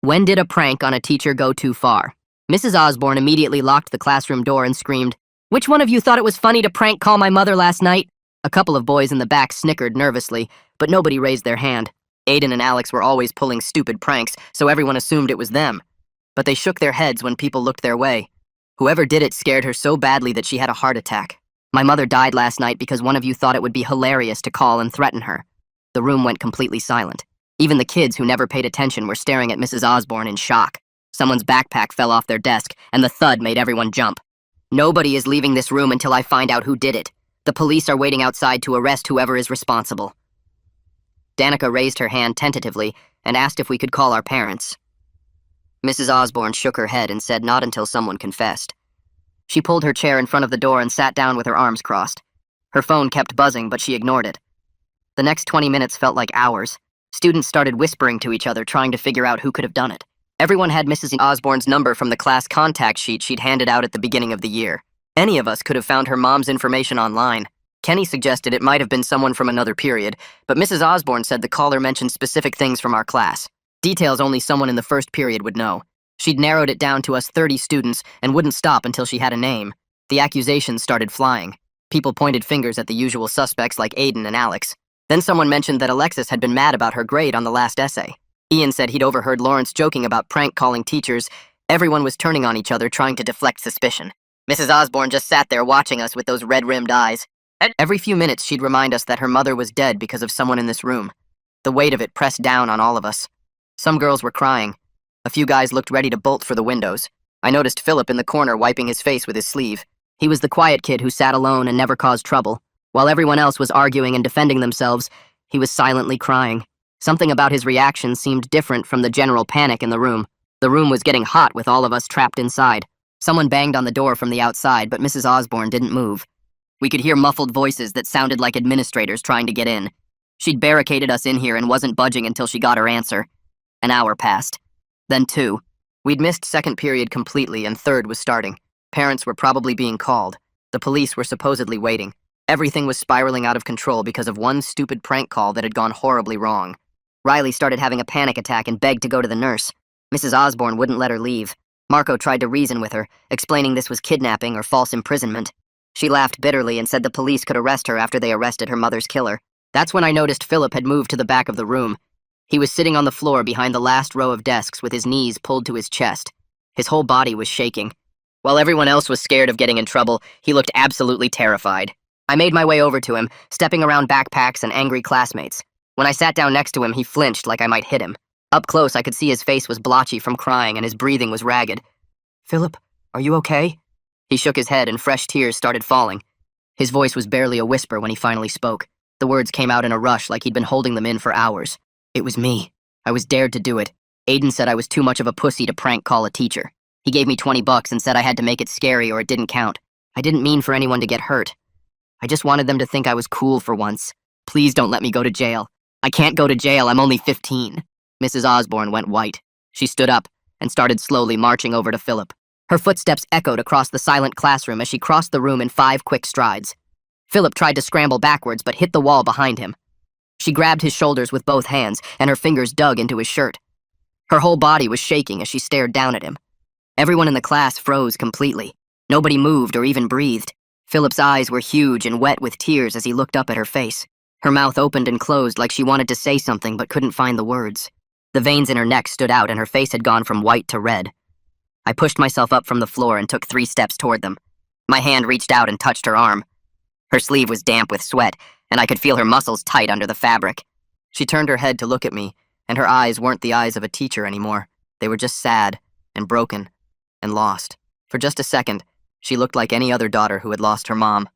When did a prank on a teacher go too far? Mrs. Osborne immediately locked the classroom door and screamed, "Which one of you thought it was funny to prank call my mother last night?" A couple of boys in the back snickered nervously, but nobody raised their hand. Aiden and Alex were always pulling stupid pranks, so everyone assumed it was them. But they shook their heads when people looked their way. Whoever did it scared her so badly that she had a heart attack. "My mother died last night because one of you thought it would be hilarious to call and threaten her." The room went completely silent. Even the kids who never paid attention were staring at Mrs. Osborne in shock. Someone's backpack fell off their desk, and the thud made everyone jump. "Nobody is leaving this room until I find out who did it. The police are waiting outside to arrest whoever is responsible." Danica raised her hand tentatively and asked if we could call our parents. Mrs. Osborne shook her head and said not until someone confessed. She pulled her chair in front of the door and sat down with her arms crossed. Her phone kept buzzing, but she ignored it. The next 20 minutes felt like hours. Students started whispering to each other, trying to figure out who could have done it. Everyone had Mrs. Osborne's number from the class contact sheet she'd handed out at the beginning of the year. Any of us could have found her mom's information online. Kenny suggested it might have been someone from another period, but Mrs. Osborne said the caller mentioned specific things from our class. Details only someone in the first period would know. She'd narrowed it down to us 30 students and wouldn't stop until she had a name. The accusations started flying. People pointed fingers at the usual suspects like Aiden and Alex. Then someone mentioned that Alexis had been mad about her grade on the last essay. Ian said he'd overheard Lawrence joking about prank-calling teachers. Everyone was turning on each other, trying to deflect suspicion. Mrs. Osborne just sat there watching us with those red-rimmed eyes. Every few minutes, she'd remind us that her mother was dead because of someone in this room. The weight of it pressed down on all of us. Some girls were crying. A few guys looked ready to bolt for the windows. I noticed Philip in the corner wiping his face with his sleeve. He was the quiet kid who sat alone and never caused trouble. While everyone else was arguing and defending themselves, he was silently crying. Something about his reaction seemed different from the general panic in the room. The room was getting hot with all of us trapped inside. Someone banged on the door from the outside, but Mrs. Osborne didn't move. We could hear muffled voices that sounded like administrators trying to get in. She'd barricaded us in here and wasn't budging until she got her answer. An hour passed. Then 2. We'd missed second period completely and third was starting. Parents were probably being called. The police were supposedly waiting. Everything was spiraling out of control because of one stupid prank call that had gone horribly wrong. Riley started having a panic attack and begged to go to the nurse. Mrs. Osborne wouldn't let her leave. Marco tried to reason with her, explaining this was kidnapping or false imprisonment. She laughed bitterly and said the police could arrest her after they arrested her mother's killer. That's when I noticed Philip had moved to the back of the room. He was sitting on the floor behind the last row of desks with his knees pulled to his chest. His whole body was shaking. While everyone else was scared of getting in trouble, he looked absolutely terrified. I made my way over to him, stepping around backpacks and angry classmates. When I sat down next to him, he flinched like I might hit him. Up close, I could see his face was blotchy from crying and his breathing was ragged. "Philip, are you okay?" He shook his head and fresh tears started falling. His voice was barely a whisper when he finally spoke. The words came out in a rush like he'd been holding them in for hours. "It was me. I was dared to do it. Aiden said I was too much of a pussy to prank call a teacher. He gave me $20 and said I had to make it scary or it didn't count. I didn't mean for anyone to get hurt. I just wanted them to think I was cool for once. Please don't let me go to jail. I can't go to jail, I'm only 15. Mrs. Osborne went white. She stood up and started slowly marching over to Philip. Her footsteps echoed across the silent classroom as she crossed the room in 5 quick strides. Philip tried to scramble backwards but hit the wall behind him. She grabbed his shoulders with both hands and her fingers dug into his shirt. Her whole body was shaking as she stared down at him. Everyone in the class froze completely. Nobody moved or even breathed. Philip's eyes were huge and wet with tears as he looked up at her face. Her mouth opened and closed like she wanted to say something but couldn't find the words. The veins in her neck stood out and her face had gone from white to red. I pushed myself up from the floor and took 3 steps toward them. My hand reached out and touched her arm. Her sleeve was damp with sweat, and I could feel her muscles tight under the fabric. She turned her head to look at me, and her eyes weren't the eyes of a teacher anymore. They were just sad and broken and lost. For just a second, she looked like any other daughter who had lost her mom.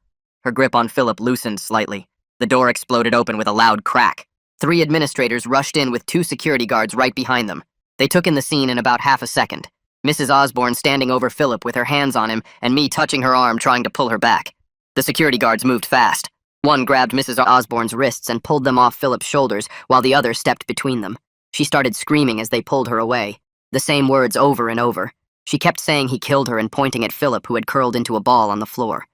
Her grip on Philip loosened slightly. The door exploded open with a loud crack. 3 administrators rushed in with 2 security guards right behind them. They took in the scene in about half a second. Mrs. Osborne standing over Philip with her hands on him and me touching her arm trying to pull her back. The security guards moved fast. One grabbed Mrs. Osborne's wrists and pulled them off Philip's shoulders while the other stepped between them. She started screaming as they pulled her away. The same words over and over. She kept saying he killed her and pointing at Philip, who had curled into a ball on the floor.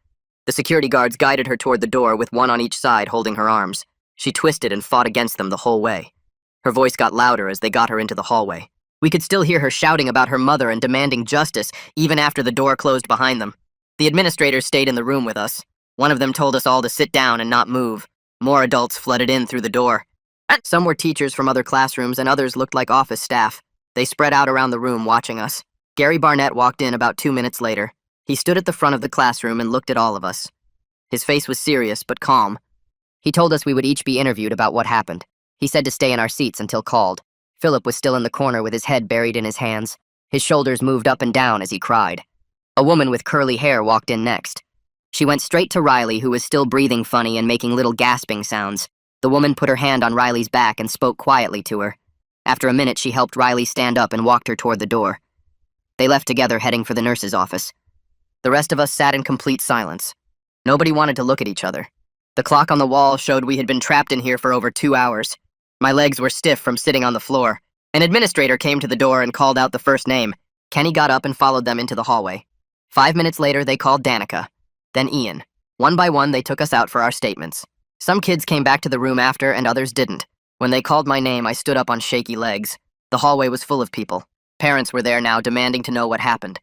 The security guards guided her toward the door with one on each side holding her arms. She twisted and fought against them the whole way. Her voice got louder as they got her into the hallway. We could still hear her shouting about her mother and demanding justice even after the door closed behind them. The administrators stayed in the room with us. One of them told us all to sit down and not move. More adults flooded in through the door. Some were teachers from other classrooms and others looked like office staff. They spread out around the room watching us. Gary Barnett walked in about 2 minutes later. He stood at the front of the classroom and looked at all of us. His face was serious but calm. He told us we would each be interviewed about what happened. He said to stay in our seats until called. Philip was still in the corner with his head buried in his hands. His shoulders moved up and down as he cried. A woman with curly hair walked in next. She went straight to Riley, who was still breathing funny and making little gasping sounds. The woman put her hand on Riley's back and spoke quietly to her. After a minute, she helped Riley stand up and walked her toward the door. They left together, heading for the nurse's office. The rest of us sat in complete silence. Nobody wanted to look at each other. The clock on the wall showed we had been trapped in here for over 2 hours. My legs were stiff from sitting on the floor. An administrator came to the door and called out the first name. Kenny got up and followed them into the hallway. 5 minutes later, they called Danica, then Ian. One by one, they took us out for our statements. Some kids came back to the room after, and others didn't. When they called my name, I stood up on shaky legs. The hallway was full of people. Parents were there now, demanding to know what happened.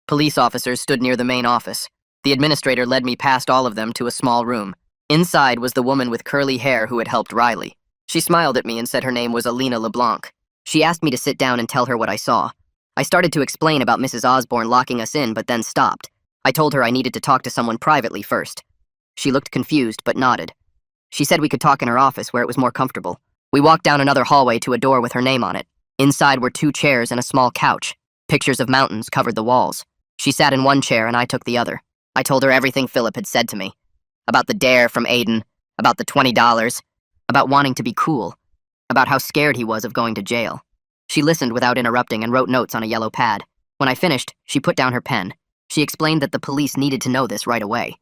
Police officers stood near the main office. The administrator led me past all of them to a small room. Inside was the woman with curly hair who had helped Riley. She smiled at me and said her name was Alina LeBlanc. She asked me to sit down and tell her what I saw. I started to explain about Mrs. Osborne locking us in, but then stopped. I told her I needed to talk to someone privately first. She looked confused, but nodded. She said we could talk in her office where it was more comfortable. We walked down another hallway to a door with her name on it. Inside were 2 chairs and a small couch. Pictures of mountains covered the walls. She sat in one chair and I took the other. I told her everything Philip had said to me. About the dare from Aiden, about the $20, about wanting to be cool, about how scared he was of going to jail. She listened without interrupting and wrote notes on a yellow pad. When I finished, she put down her pen. She explained that the police needed to know this right away.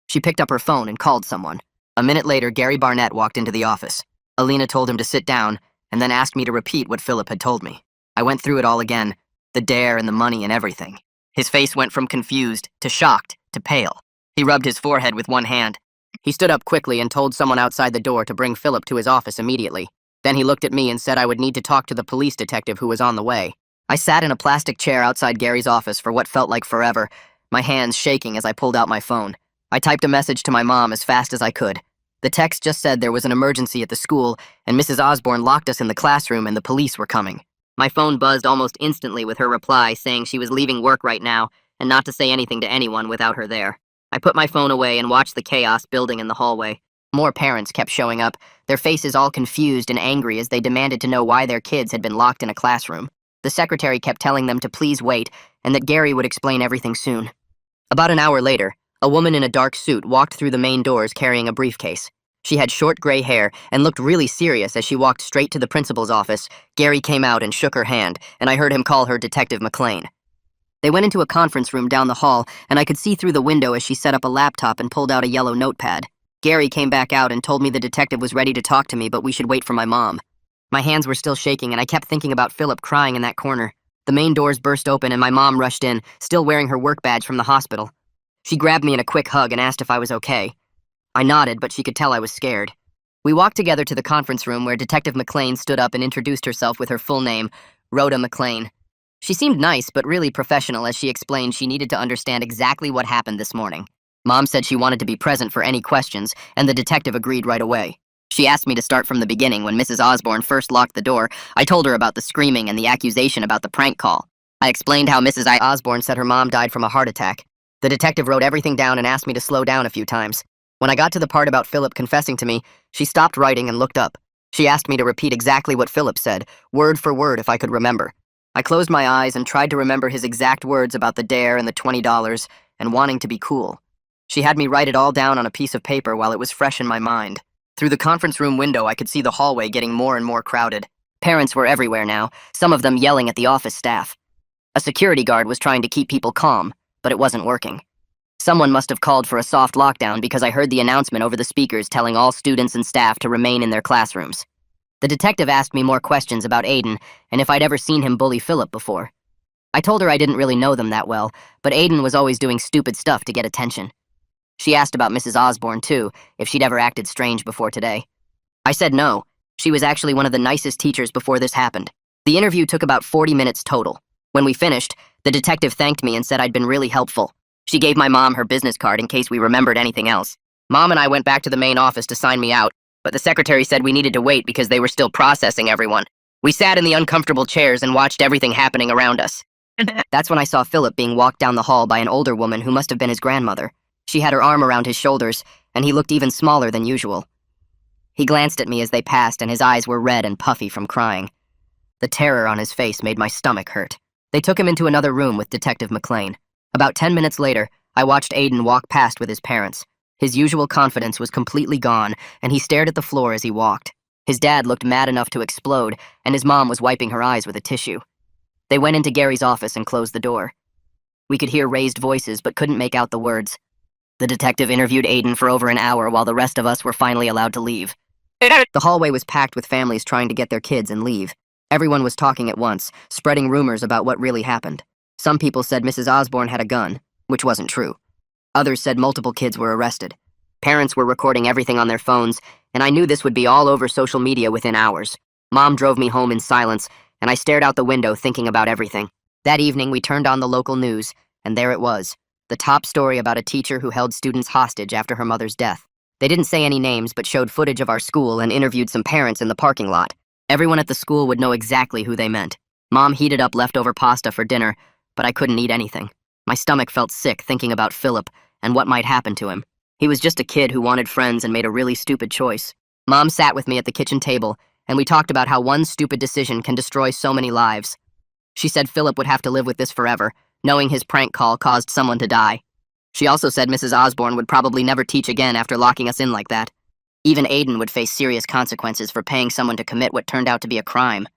She picked up her phone and called someone. A minute later, Gary Barnett walked into the office. Alina told him to sit down and then asked me to repeat what Philip had told me. I went through it all again, the dare and the money and everything. His face went from confused to shocked to pale. He rubbed his forehead with one hand. He stood up quickly and told someone outside the door to bring Philip to his office immediately. Then he looked at me and said I would need to talk to the police detective who was on the way. I sat in a plastic chair outside Gary's office for what felt like forever, my hands shaking as I pulled out my phone. I typed a message to my mom as fast as I could. The text just said there was an emergency at the school and Mrs. Osborne locked us in the classroom and the police were coming. My phone buzzed almost instantly with her reply saying she was leaving work right now and not to say anything to anyone without her there. I put my phone away and watched the chaos building in the hallway. More parents kept showing up, their faces all confused and angry as they demanded to know why their kids had been locked in a classroom. The secretary kept telling them to please wait and that Gary would explain everything soon. About an hour later, a woman in a dark suit walked through the main doors carrying a briefcase. She had short gray hair and looked really serious as she walked straight to the principal's office. Gary came out and shook her hand, and I heard him call her Detective McLean. They went into a conference room down the hall, and I could see through the window as she set up a laptop and pulled out a yellow notepad. Gary came back out and told me the detective was ready to talk to me, but we should wait for my mom. My hands were still shaking, and I kept thinking about Philip crying in that corner. The main doors burst open, and my mom rushed in, still wearing her work badge from the hospital. She grabbed me in a quick hug and asked if I was okay. I nodded, but she could tell I was scared. We walked together to the conference room where Detective McLean stood up and introduced herself with her full name, Rhoda McLean. She seemed nice, but really professional as she explained she needed to understand exactly what happened this morning. Mom said she wanted to be present for any questions, and the detective agreed right away. She asked me to start from the beginning when Mrs. Osborne first locked the door. I told her about the screaming and the accusation about the prank call. I explained how Mrs. Osborne said her mom died from a heart attack. The detective wrote everything down and asked me to slow down a few times. When I got to the part about Philip confessing to me, she stopped writing and looked up. She asked me to repeat exactly what Philip said, word for word if I could remember. I closed my eyes and tried to remember his exact words about the dare and the $20 and wanting to be cool. She had me write it all down on a piece of paper while it was fresh in my mind. Through the conference room window, I could see the hallway getting more and more crowded. Parents were everywhere now, some of them yelling at the office staff. A security guard was trying to keep people calm, but it wasn't working. Someone must have called for a soft lockdown because I heard the announcement over the speakers telling all students and staff to remain in their classrooms. The detective asked me more questions about Aiden and if I'd ever seen him bully Philip before. I told her I didn't really know them that well, but Aiden was always doing stupid stuff to get attention. She asked about Mrs. Osborne, too, if she'd ever acted strange before today. I said no. She was actually one of the nicest teachers before this happened. The interview took about 40 minutes total. When we finished, the detective thanked me and said I'd been really helpful. She gave my mom her business card in case we remembered anything else. Mom and I went back to the main office to sign me out, but the secretary said we needed to wait because they were still processing everyone. We sat in the uncomfortable chairs and watched everything happening around us. That's when I saw Philip being walked down the hall by an older woman who must have been his grandmother. She had her arm around his shoulders, and he looked even smaller than usual. He glanced at me as they passed, and his eyes were red and puffy from crying. The terror on his face made my stomach hurt. They took him into another room with Detective McLean. About 10 minutes later, I watched Aiden walk past with his parents. His usual confidence was completely gone, and he stared at the floor as he walked. His dad looked mad enough to explode, and his mom was wiping her eyes with a tissue. They went into Gary's office and closed the door. We could hear raised voices, but couldn't make out the words. The detective interviewed Aiden for over an hour while the rest of us were finally allowed to leave. The hallway was packed with families trying to get their kids and leave. Everyone was talking at once, spreading rumors about what really happened. Some people said Mrs. Osborne had a gun, which wasn't true. Others said multiple kids were arrested. Parents were recording everything on their phones, and I knew this would be all over social media within hours. Mom drove me home in silence, and I stared out the window thinking about everything. That evening, we turned on the local news, and there it was, the top story about a teacher who held students hostage after her mother's death. They didn't say any names, but showed footage of our school and interviewed some parents in the parking lot. Everyone at the school would know exactly who they meant. Mom heated up leftover pasta for dinner, but I couldn't eat anything. My stomach felt sick thinking about Philip and what might happen to him. He was just a kid who wanted friends and made a really stupid choice. Mom sat with me at the kitchen table, and we talked about how one stupid decision can destroy so many lives. She said Philip would have to live with this forever, knowing his prank call caused someone to die. She also said Mrs. Osborne would probably never teach again after locking us in like that. Even Aiden would face serious consequences for paying someone to commit what turned out to be a crime.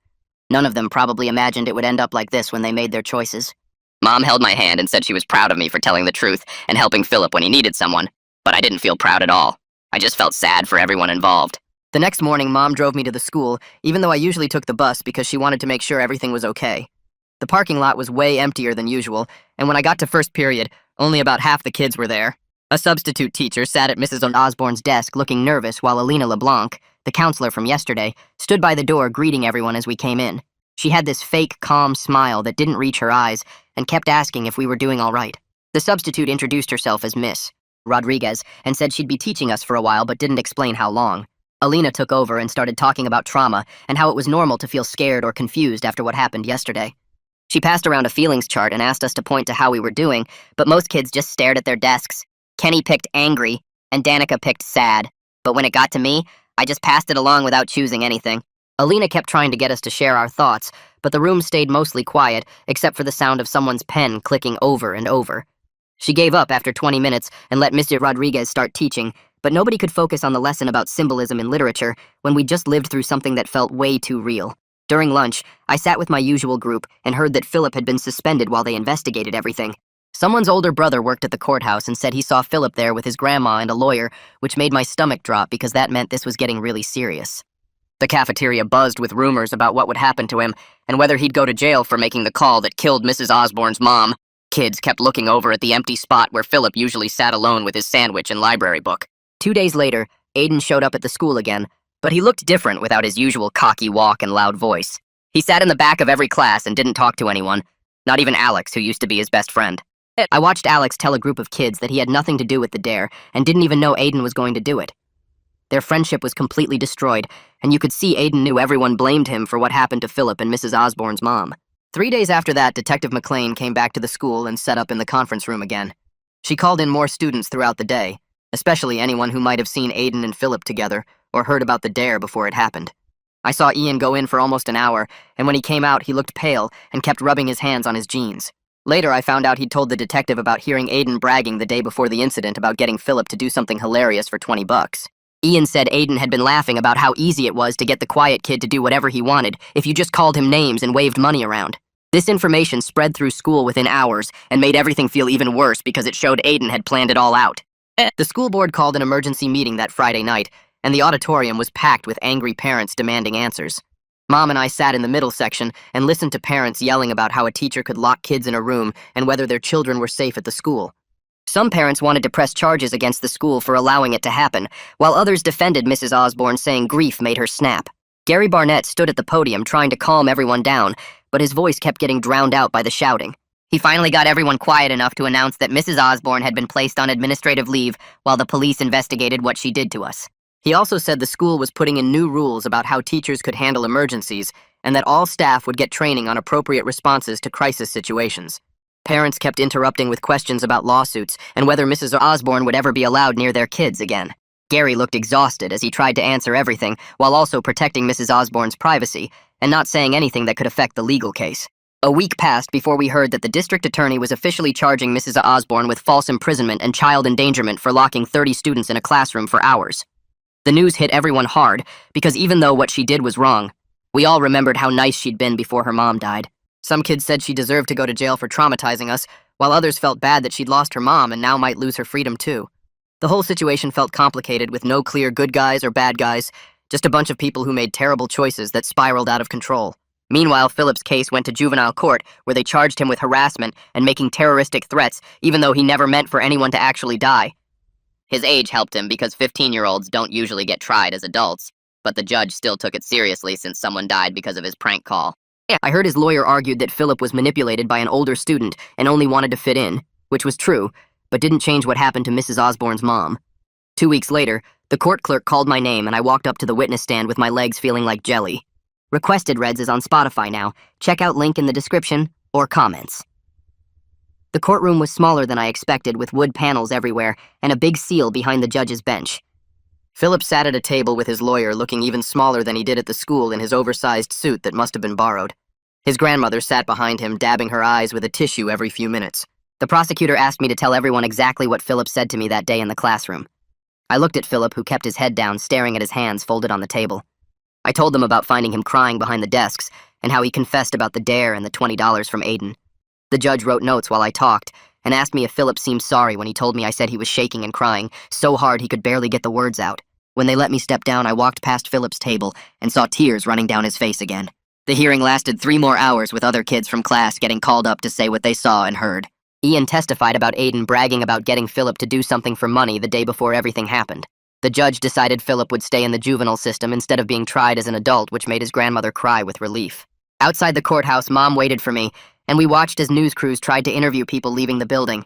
None of them probably imagined it would end up like this when they made their choices. Mom held my hand and said she was proud of me for telling the truth and helping Philip when he needed someone, but I didn't feel proud at all. I just felt sad for everyone involved. The next morning, Mom drove me to the school, even though I usually took the bus because she wanted to make sure everything was okay. The parking lot was way emptier than usual, and when I got to first period, only about half the kids were there. A substitute teacher sat at Mrs. Osborne's desk looking nervous while Alina LeBlanc, the counselor from yesterday, stood by the door greeting everyone as we came in. She had this fake, calm smile that didn't reach her eyes and kept asking if we were doing all right. The substitute introduced herself as Miss Rodriguez and said she'd be teaching us for a while but didn't explain how long. Alina took over and started talking about trauma and how it was normal to feel scared or confused after what happened yesterday. She passed around a feelings chart and asked us to point to how we were doing, but most kids just stared at their desks. Kenny picked angry, and Danica picked sad. But when it got to me, I just passed it along without choosing anything. Alina kept trying to get us to share our thoughts, but the room stayed mostly quiet, except for the sound of someone's pen clicking over and over. She gave up after 20 minutes and let Mr. Rodriguez start teaching, but nobody could focus on the lesson about symbolism in literature when we just lived through something that felt way too real. During lunch, I sat with my usual group and heard that Philip had been suspended while they investigated everything. Someone's older brother worked at the courthouse and said he saw Philip there with his grandma and a lawyer, which made my stomach drop because that meant this was getting really serious. The cafeteria buzzed with rumors about what would happen to him and whether he'd go to jail for making the call that killed Mrs. Osborne's mom. Kids kept looking over at the empty spot where Philip usually sat alone with his sandwich and library book. 2 days later, Aiden showed up at the school again, but he looked different without his usual cocky walk and loud voice. He sat in the back of every class and didn't talk to anyone, not even Alex, who used to be his best friend. I watched Alex tell a group of kids that he had nothing to do with the dare and didn't even know Aiden was going to do it. Their friendship was completely destroyed, and you could see Aiden knew everyone blamed him for what happened to Philip and Mrs. Osborne's mom. 3 days after that, Detective McLean came back to the school and set up in the conference room again. She called in more students throughout the day, especially anyone who might have seen Aiden and Philip together or heard about the dare before it happened. I saw Ian go in for almost an hour, and when he came out, he looked pale and kept rubbing his hands on his jeans. Later, I found out he'd told the detective about hearing Aiden bragging the day before the incident about getting Philip to do something hilarious for $20. Ian said Aiden had been laughing about how easy it was to get the quiet kid to do whatever he wanted if you just called him names and waved money around. This information spread through school within hours and made everything feel even worse because it showed Aiden had planned it all out. The school board called an emergency meeting that Friday night, and the auditorium was packed with angry parents demanding answers. Mom and I sat in the middle section and listened to parents yelling about how a teacher could lock kids in a room and whether their children were safe at the school. Some parents wanted to press charges against the school for allowing it to happen, while others defended Mrs. Osborne, saying grief made her snap. Gary Barnett stood at the podium trying to calm everyone down, but his voice kept getting drowned out by the shouting. He finally got everyone quiet enough to announce that Mrs. Osborne had been placed on administrative leave while the police investigated what she did to us. He also said the school was putting in new rules about how teachers could handle emergencies and that all staff would get training on appropriate responses to crisis situations. Parents kept interrupting with questions about lawsuits and whether Mrs. Osborne would ever be allowed near their kids again. Gary looked exhausted as he tried to answer everything while also protecting Mrs. Osborne's privacy and not saying anything that could affect the legal case. A week passed before we heard that the district attorney was officially charging Mrs. Osborne with false imprisonment and child endangerment for locking 30 students in a classroom for hours. The news hit everyone hard because even though what she did was wrong, we all remembered how nice she'd been before her mom died. Some kids said she deserved to go to jail for traumatizing us, while others felt bad that she'd lost her mom and now might lose her freedom too. The whole situation felt complicated with no clear good guys or bad guys, just a bunch of people who made terrible choices that spiraled out of control. Meanwhile, Philip's case went to juvenile court, where they charged him with harassment and making terroristic threats, even though he never meant for anyone to actually die. His age helped him because 15-year-olds don't usually get tried as adults, but the judge still took it seriously since someone died because of his prank call. I heard his lawyer argued that Philip was manipulated by an older student and only wanted to fit in, which was true, but didn't change what happened to Mrs. Osborne's mom. 2 weeks later, the court clerk called my name and I walked up to the witness stand with my legs feeling like jelly. Requested Reds is on Spotify now. Check out link in the description or comments. The courtroom was smaller than I expected, with wood panels everywhere and a big seal behind the judge's bench. Philip sat at a table with his lawyer, looking even smaller than he did at the school in his oversized suit that must have been borrowed. His grandmother sat behind him, dabbing her eyes with a tissue every few minutes. The prosecutor asked me to tell everyone exactly what Philip said to me that day in the classroom. I looked at Philip, who kept his head down, staring at his hands folded on the table. I told them about finding him crying behind the desks and how he confessed about the dare and the $20 from Aiden. The judge wrote notes while I talked and asked me if Philip seemed sorry when he told me I said he was shaking and crying so hard he could barely get the words out. When they let me step down, I walked past Philip's table and saw tears running down his face again. The hearing lasted 3 more hours with other kids from class getting called up to say what they saw and heard. Ian testified about Aiden bragging about getting Philip to do something for money the day before everything happened. The judge decided Philip would stay in the juvenile system instead of being tried as an adult, which made his grandmother cry with relief. Outside the courthouse, Mom waited for me, and we watched as news crews tried to interview people leaving the building.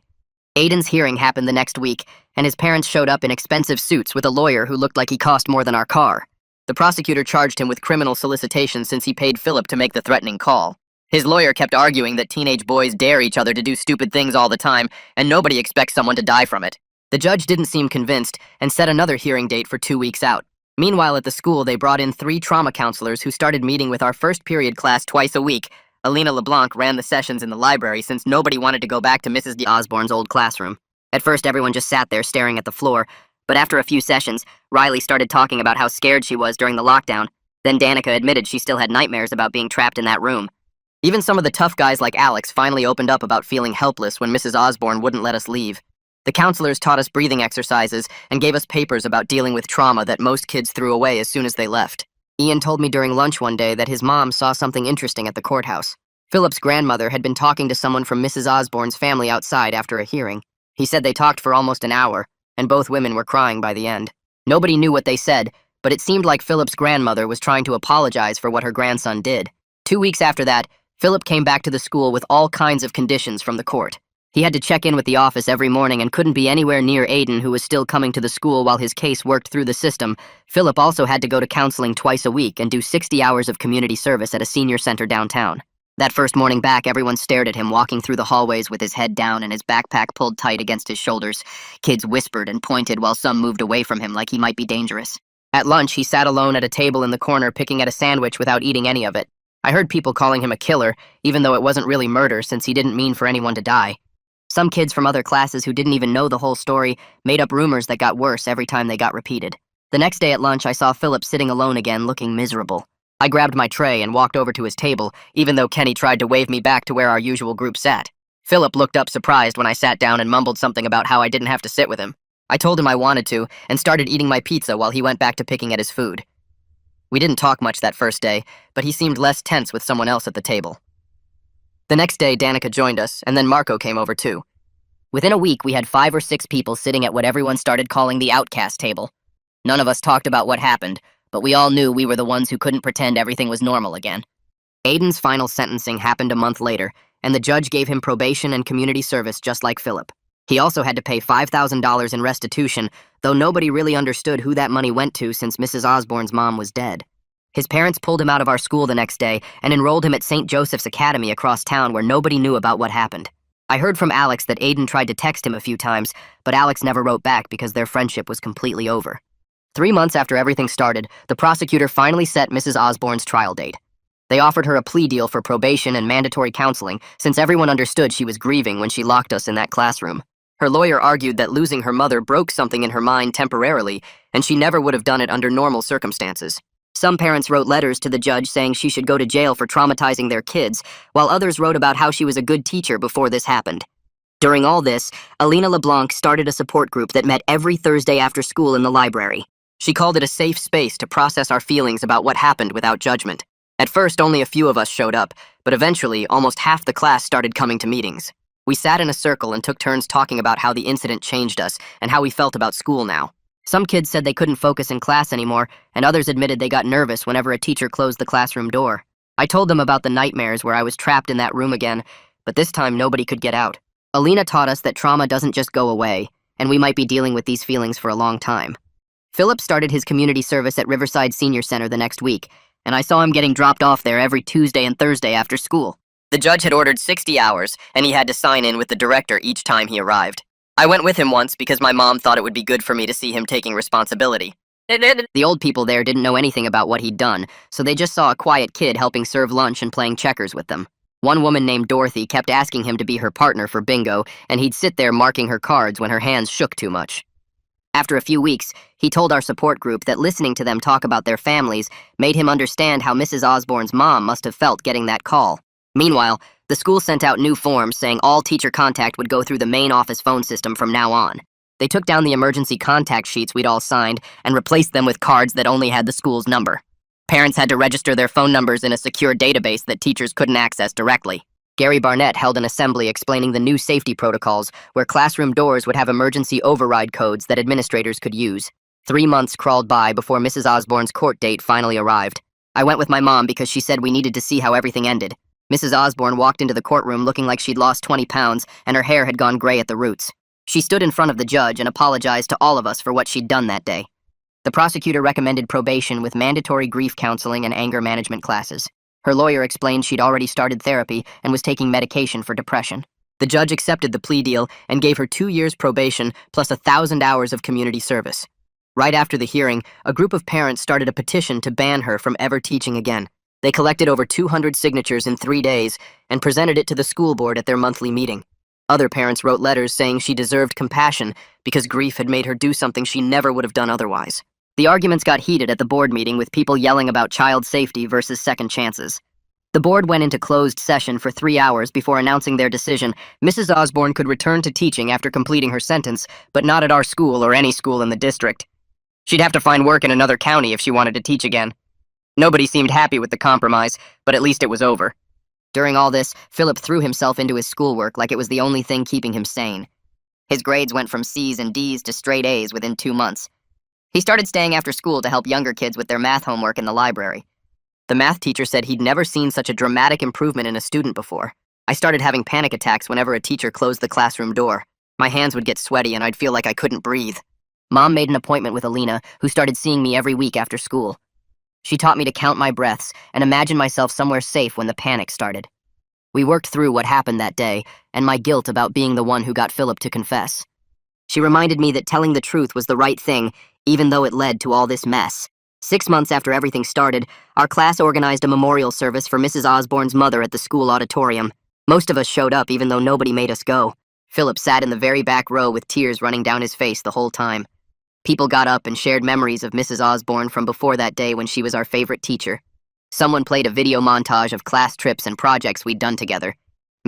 Aiden's hearing happened the next week, and his parents showed up in expensive suits with a lawyer who looked like he cost more than our car. The prosecutor charged him with criminal solicitation since he paid Philip to make the threatening call. His lawyer kept arguing that teenage boys dare each other to do stupid things all the time, and nobody expects someone to die from it. The judge didn't seem convinced and set another hearing date for 2 weeks out. Meanwhile, at the school, they brought in 3 trauma counselors who started meeting with our first period class twice a week. Alina LeBlanc ran the sessions in the library since nobody wanted to go back to Mrs. Osborne's old classroom. At first, everyone just sat there staring at the floor, but after a few sessions, Riley started talking about how scared she was during the lockdown. Then Danica admitted she still had nightmares about being trapped in that room. Even some of the tough guys like Alex finally opened up about feeling helpless when Mrs. Osborne wouldn't let us leave. The counselors taught us breathing exercises and gave us papers about dealing with trauma that most kids threw away as soon as they left. Ian told me during lunch one day that his mom saw something interesting at the courthouse. Philip's grandmother had been talking to someone from Mrs. Osborne's family outside after a hearing. He said they talked for almost an hour, and both women were crying by the end. Nobody knew what they said, but it seemed like Philip's grandmother was trying to apologize for what her grandson did. 2 weeks after that, Philip came back to the school with all kinds of conditions from the court. He had to check in with the office every morning and couldn't be anywhere near Aiden, who was still coming to the school while his case worked through the system. Philip also had to go to counseling twice a week and do 60 hours of community service at a senior center downtown. That first morning back, everyone stared at him walking through the hallways with his head down and his backpack pulled tight against his shoulders. Kids whispered and pointed while some moved away from him like he might be dangerous. At lunch, he sat alone at a table in the corner picking at a sandwich without eating any of it. I heard people calling him a killer, even though it wasn't really murder since he didn't mean for anyone to die. Some kids from other classes who didn't even know the whole story made up rumors that got worse every time they got repeated. The next day at lunch, I saw Philip sitting alone again, looking miserable. I grabbed my tray and walked over to his table, even though Kenny tried to wave me back to where our usual group sat. Philip looked up surprised when I sat down and mumbled something about how I didn't have to sit with him. I told him I wanted to, and started eating my pizza while he went back to picking at his food. We didn't talk much that first day, but he seemed less tense with someone else at the table. The next day, Danica joined us, and then Marco came over too. Within a week, we had 5 or 6 people sitting at what everyone started calling the outcast table. None of us talked about what happened, but we all knew we were the ones who couldn't pretend everything was normal again. Aiden's final sentencing happened a month later, and the judge gave him probation and community service just like Philip. He also had to pay $5,000 in restitution, though nobody really understood who that money went to since Mrs. Osborne's mom was dead. His parents pulled him out of our school the next day and enrolled him at St. Joseph's Academy across town where nobody knew about what happened. I heard from Alex that Aiden tried to text him a few times, but Alex never wrote back because their friendship was completely over. 3 months after everything started, the prosecutor finally set Mrs. Osborne's trial date. They offered her a plea deal for probation and mandatory counseling since everyone understood she was grieving when she locked us in that classroom. Her lawyer argued that losing her mother broke something in her mind temporarily, and she never would have done it under normal circumstances. Some parents wrote letters to the judge saying she should go to jail for traumatizing their kids, while others wrote about how she was a good teacher before this happened. During all this, Alina LeBlanc started a support group that met every Thursday after school in the library. She called it a safe space to process our feelings about what happened without judgment. At first, only a few of us showed up, but eventually, almost half the class started coming to meetings. We sat in a circle and took turns talking about how the incident changed us and how we felt about school now. Some kids said they couldn't focus in class anymore, and others admitted they got nervous whenever a teacher closed the classroom door. I told them about the nightmares where I was trapped in that room again, but this time nobody could get out. Alina taught us that trauma doesn't just go away, and we might be dealing with these feelings for a long time. Philip started his community service at Riverside Senior Center the next week, and I saw him getting dropped off there every Tuesday and Thursday after school. The judge had ordered 60 hours, and he had to sign in with the director each time he arrived. I went with him once because my mom thought it would be good for me to see him taking responsibility. The old people there didn't know anything about what he'd done, so they just saw a quiet kid helping serve lunch and playing checkers with them. One woman named Dorothy kept asking him to be her partner for bingo, and he'd sit there marking her cards when her hands shook too much. After a few weeks, he told our support group that listening to them talk about their families made him understand how Mrs. Osborne's mom must have felt getting that call. Meanwhile, the school sent out new forms saying all teacher contact would go through the main office phone system from now on. They took down the emergency contact sheets we'd all signed and replaced them with cards that only had the school's number. Parents had to register their phone numbers in a secure database that teachers couldn't access directly. Gary Barnett held an assembly explaining the new safety protocols where classroom doors would have emergency override codes that administrators could use. 3 months crawled by before Mrs. Osborne's court date finally arrived. I went with my mom because she said we needed to see how everything ended. Mrs. Osborne walked into the courtroom looking like she'd lost 20 pounds and her hair had gone gray at the roots. She stood in front of the judge and apologized to all of us for what she'd done that day. The prosecutor recommended probation with mandatory grief counseling and anger management classes. Her lawyer explained she'd already started therapy and was taking medication for depression. The judge accepted the plea deal and gave her 2 years probation plus 1,000 hours of community service. Right after the hearing, a group of parents started a petition to ban her from ever teaching again. They collected over 200 signatures in 3 days and presented it to the school board at their monthly meeting. Other parents wrote letters saying she deserved compassion because grief had made her do something she never would have done otherwise. The arguments got heated at the board meeting with people yelling about child safety versus second chances. The board went into closed session for 3 hours before announcing their decision. Mrs. Osborne could return to teaching after completing her sentence, but not at our school or any school in the district. She'd have to find work in another county if she wanted to teach again. Nobody seemed happy with the compromise, but at least it was over. During all this, Philip threw himself into his schoolwork like it was the only thing keeping him sane. His grades went from C's and D's to straight A's within 2 months. He started staying after school to help younger kids with their math homework in the library. The math teacher said he'd never seen such a dramatic improvement in a student before. I started having panic attacks whenever a teacher closed the classroom door. My hands would get sweaty and I'd feel like I couldn't breathe. Mom made an appointment with Alina, who started seeing me every week after school. She taught me to count my breaths and imagine myself somewhere safe when the panic started. We worked through what happened that day and my guilt about being the one who got Philip to confess. She reminded me that telling the truth was the right thing, even though it led to all this mess. 6 months after everything started, our class organized a memorial service for Mrs. Osborne's mother at the school auditorium. Most of us showed up even though nobody made us go. Philip sat in the very back row with tears running down his face the whole time. People got up and shared memories of Mrs. Osborne from before that day when she was our favorite teacher. Someone played a video montage of class trips and projects we'd done together.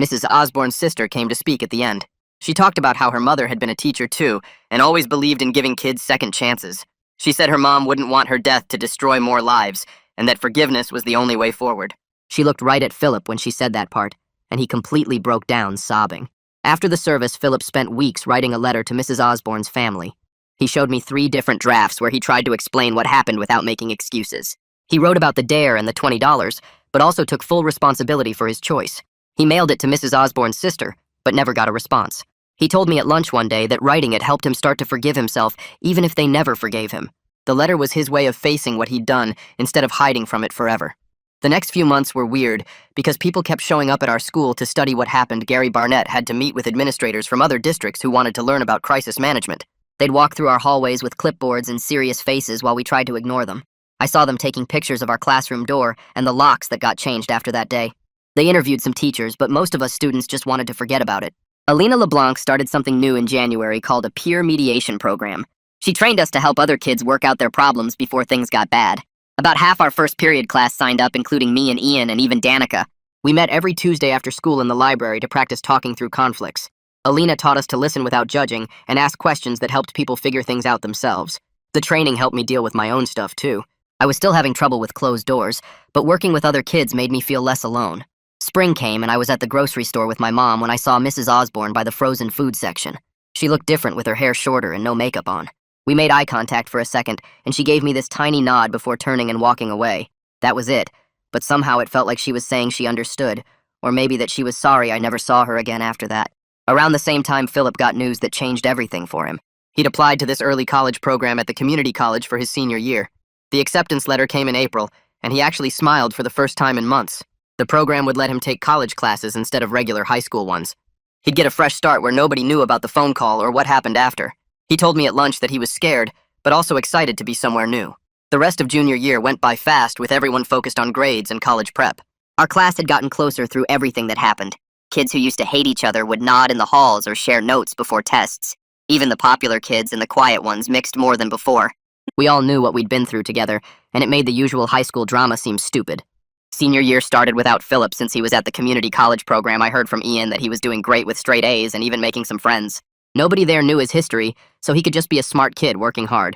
Mrs. Osborne's sister came to speak at the end. She talked about how her mother had been a teacher too, and always believed in giving kids second chances. She said her mom wouldn't want her death to destroy more lives, and that forgiveness was the only way forward. She looked right at Philip when she said that part, and he completely broke down, sobbing. After the service, Philip spent weeks writing a letter to Mrs. Osborne's family. He showed me 3 different drafts where he tried to explain what happened without making excuses. He wrote about the dare and the $20, but also took full responsibility for his choice. He mailed it to Mrs. Osborne's sister, but never got a response. He told me at lunch one day that writing it helped him start to forgive himself, even if they never forgave him. The letter was his way of facing what he'd done instead of hiding from it forever. The next few months were weird because people kept showing up at our school to study what happened. Gary Barnett had to meet with administrators from other districts who wanted to learn about crisis management. They'd walk through our hallways with clipboards and serious faces while we tried to ignore them. I saw them taking pictures of our classroom door and the locks that got changed after that day. They interviewed some teachers, but most of us students just wanted to forget about it. Alina LeBlanc started something new in January called a peer mediation program. She trained us to help other kids work out their problems before things got bad. About half our first period class signed up, including me and Ian and even Danica. We met every Tuesday after school in the library to practice talking through conflicts. Alina taught us to listen without judging and ask questions that helped people figure things out themselves. The training helped me deal with my own stuff, too. I was still having trouble with closed doors, but working with other kids made me feel less alone. Spring came and I was at the grocery store with my mom when I saw Mrs. Osborne by the frozen food section. She looked different with her hair shorter and no makeup on. We made eye contact for a second, and she gave me this tiny nod before turning and walking away. That was it, but somehow it felt like she was saying she understood, or maybe that she was sorry I never saw her again after that. Around the same time, Philip got news that changed everything for him. He'd applied to this early college program at the community college for his senior year. The acceptance letter came in April, and he actually smiled for the first time in months. The program would let him take college classes instead of regular high school ones. He'd get a fresh start where nobody knew about the phone call or what happened after. He told me at lunch that he was scared, but also excited to be somewhere new. The rest of junior year went by fast with everyone focused on grades and college prep. Our class had gotten closer through everything that happened. Kids who used to hate each other would nod in the halls or share notes before tests. Even the popular kids and the quiet ones mixed more than before. We all knew what we'd been through together, and it made the usual high school drama seem stupid. Senior year started without Philip since he was at the community college program. I heard from Ian that he was doing great with straight A's and even making some friends. Nobody there knew his history, so he could just be a smart kid working hard.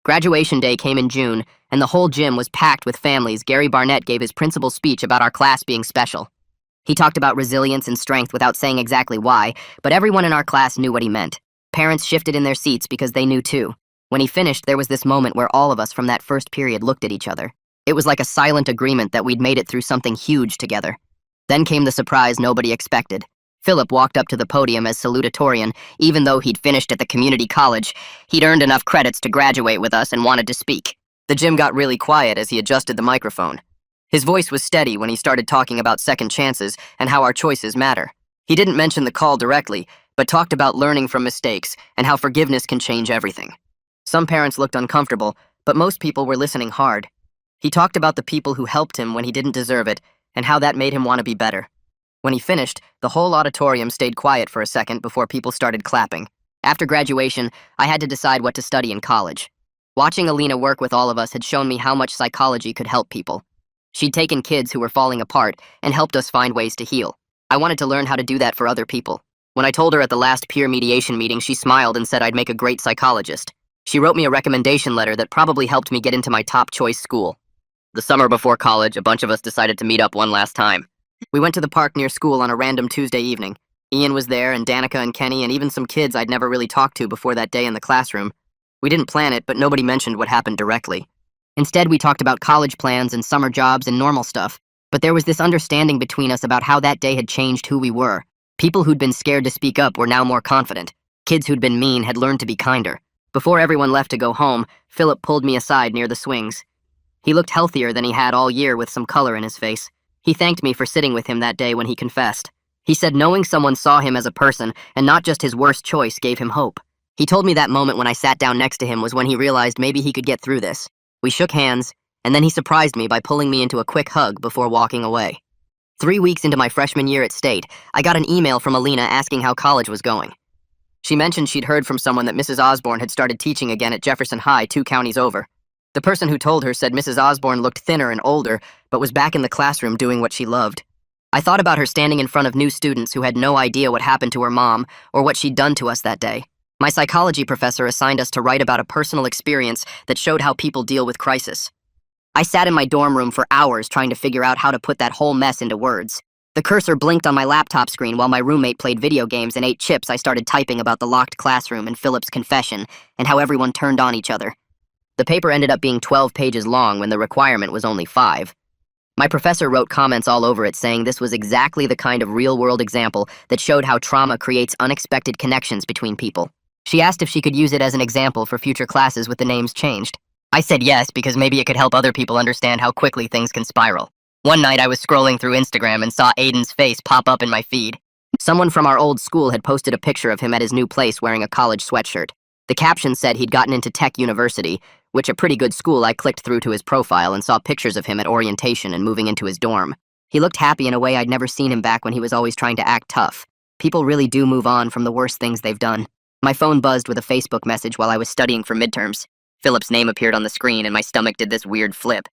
Graduation day came in June, and the whole gym was packed with families. Gary Barnett gave his principal speech about our class being special. He talked about resilience and strength without saying exactly why, but everyone in our class knew what he meant. Parents shifted in their seats because they knew too. When he finished, there was this moment where all of us from that first period looked at each other. It was like a silent agreement that we'd made it through something huge together. Then came the surprise nobody expected. Philip walked up to the podium as salutatorian. Even though he'd finished at the community college, he'd earned enough credits to graduate with us and wanted to speak. The gym got really quiet as he adjusted the microphone. His voice was steady when he started talking about second chances and how our choices matter. He didn't mention the call directly, but talked about learning from mistakes and how forgiveness can change everything. Some parents looked uncomfortable, but most people were listening hard. He talked about the people who helped him when he didn't deserve it and how that made him want to be better. When he finished, the whole auditorium stayed quiet for a second before people started clapping. After graduation, I had to decide what to study in college. Watching Alina work with all of us had shown me how much psychology could help people. She'd taken kids who were falling apart and helped us find ways to heal. I wanted to learn how to do that for other people. When I told her at the last peer mediation meeting, she smiled and said I'd make a great psychologist. She wrote me a recommendation letter that probably helped me get into my top choice school. The summer before college, a bunch of us decided to meet up one last time. We went to the park near school on a random Tuesday evening. Ian was there, and Danica and Kenny, and even some kids I'd never really talked to before that day in the classroom. We didn't plan it, but nobody mentioned what happened directly. Instead, we talked about college plans and summer jobs and normal stuff. But there was this understanding between us about how that day had changed who we were. People who'd been scared to speak up were now more confident. Kids who'd been mean had learned to be kinder. Before everyone left to go home, Philip pulled me aside near the swings. He looked healthier than he had all year with some color in his face. He thanked me for sitting with him that day when he confessed. He said knowing someone saw him as a person and not just his worst choice gave him hope. He told me that moment when I sat down next to him was when he realized maybe he could get through this. We shook hands, and then he surprised me by pulling me into a quick hug before walking away. 3 weeks into my freshman year at State, I got an email from Alina asking how college was going. She mentioned she'd heard from someone that Mrs. Osborne had started teaching again at Jefferson High 2 counties over. The person who told her said Mrs. Osborne looked thinner and older, but was back in the classroom doing what she loved. I thought about her standing in front of new students who had no idea what happened to her mom or what she'd done to us that day. My psychology professor assigned us to write about a personal experience that showed how people deal with crisis. I sat in my dorm room for hours trying to figure out how to put that whole mess into words. The cursor blinked on my laptop screen while my roommate played video games and ate chips. I started typing about the locked classroom and Philip's confession and how everyone turned on each other. The paper ended up being 12 pages long when the requirement was only 5. My professor wrote comments all over it saying this was exactly the kind of real-world example that showed how trauma creates unexpected connections between people. She asked if she could use it as an example for future classes with the names changed. I said yes, because maybe it could help other people understand how quickly things can spiral. One night I was scrolling through Instagram and saw Aiden's face pop up in my feed. Someone from our old school had posted a picture of him at his new place wearing a college sweatshirt. The caption said he'd gotten into Tech University, which a pretty good school. I clicked through to his profile and saw pictures of him at orientation and moving into his dorm. He looked happy in a way I'd never seen him back when he was always trying to act tough. People really do move on from the worst things they've done. My phone buzzed with a Facebook message while I was studying for midterms. Philip's name appeared on the screen and my stomach did this weird flip.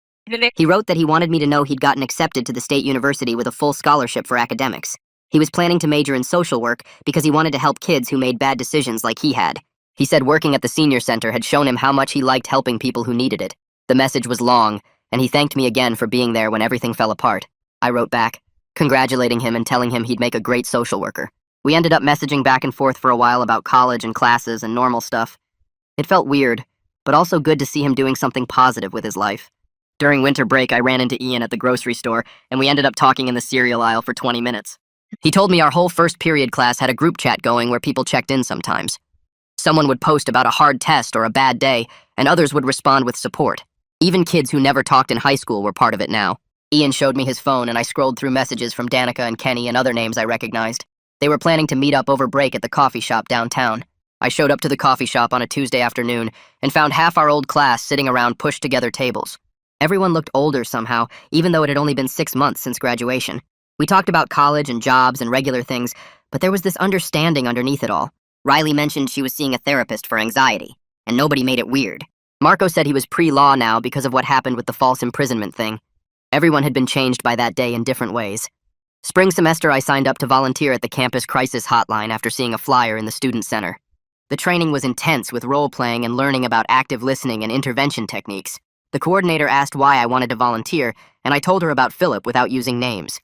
He wrote that he wanted me to know he'd gotten accepted to the state university with a full scholarship for academics. He was planning to major in social work because he wanted to help kids who made bad decisions like he had. He said working at the senior center had shown him how much he liked helping people who needed it. The message was long, and he thanked me again for being there when everything fell apart. I wrote back, congratulating him and telling him he'd make a great social worker. We ended up messaging back and forth for a while about college and classes and normal stuff. It felt weird, but also good to see him doing something positive with his life. During winter break, I ran into Ian at the grocery store, and we ended up talking in the cereal aisle for 20 minutes. He told me our whole first period class had a group chat going where people checked in sometimes. Someone would post about a hard test or a bad day, and others would respond with support. Even kids who never talked in high school were part of it now. Ian showed me his phone, and I scrolled through messages from Danica and Kenny and other names I recognized. They were planning to meet up over break at the coffee shop downtown. I showed up to the coffee shop on a Tuesday afternoon and found half our old class sitting around pushed-together tables. Everyone looked older somehow, even though it had only been 6 months since graduation. We talked about college and jobs and regular things, but there was this understanding underneath it all. Riley mentioned she was seeing a therapist for anxiety, and nobody made it weird. Marco said he was pre-law now because of what happened with the false imprisonment thing. Everyone had been changed by that day in different ways. Spring semester, I signed up to volunteer at the campus crisis hotline after seeing a flyer in the student center. The training was intense with role-playing and learning about active listening and intervention techniques. The coordinator asked why I wanted to volunteer, and I told her about Philip without using names.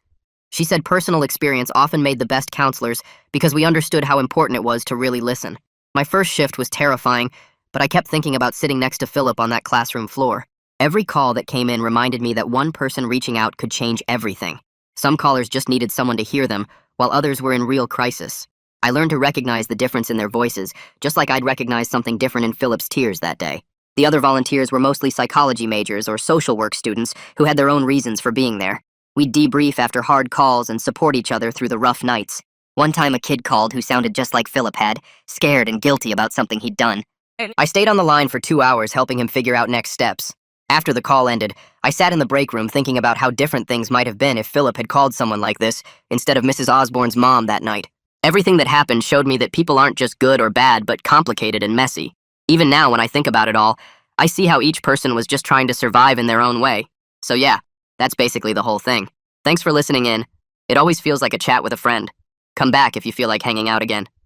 She said personal experience often made the best counselors because we understood how important it was to really listen. My first shift was terrifying, but I kept thinking about sitting next to Philip on that classroom floor. Every call that came in reminded me that one person reaching out could change everything. Some callers just needed someone to hear them, while others were in real crisis. I learned to recognize the difference in their voices, just like I'd recognize something different in Philip's tears that day. The other volunteers were mostly psychology majors or social work students who had their own reasons for being there. We'd debrief after hard calls and support each other through the rough nights. One time a kid called who sounded just like Philip had, scared and guilty about something he'd done. I stayed on the line for 2 hours helping him figure out next steps. After the call ended, I sat in the break room thinking about how different things might have been if Philip had called someone like this instead of Mrs. Osborne's mom that night. Everything that happened showed me that people aren't just good or bad, but complicated and messy. Even now, when I think about it all, I see how each person was just trying to survive in their own way. So yeah, that's basically the whole thing. Thanks for listening in. It always feels like a chat with a friend. Come back if you feel like hanging out again.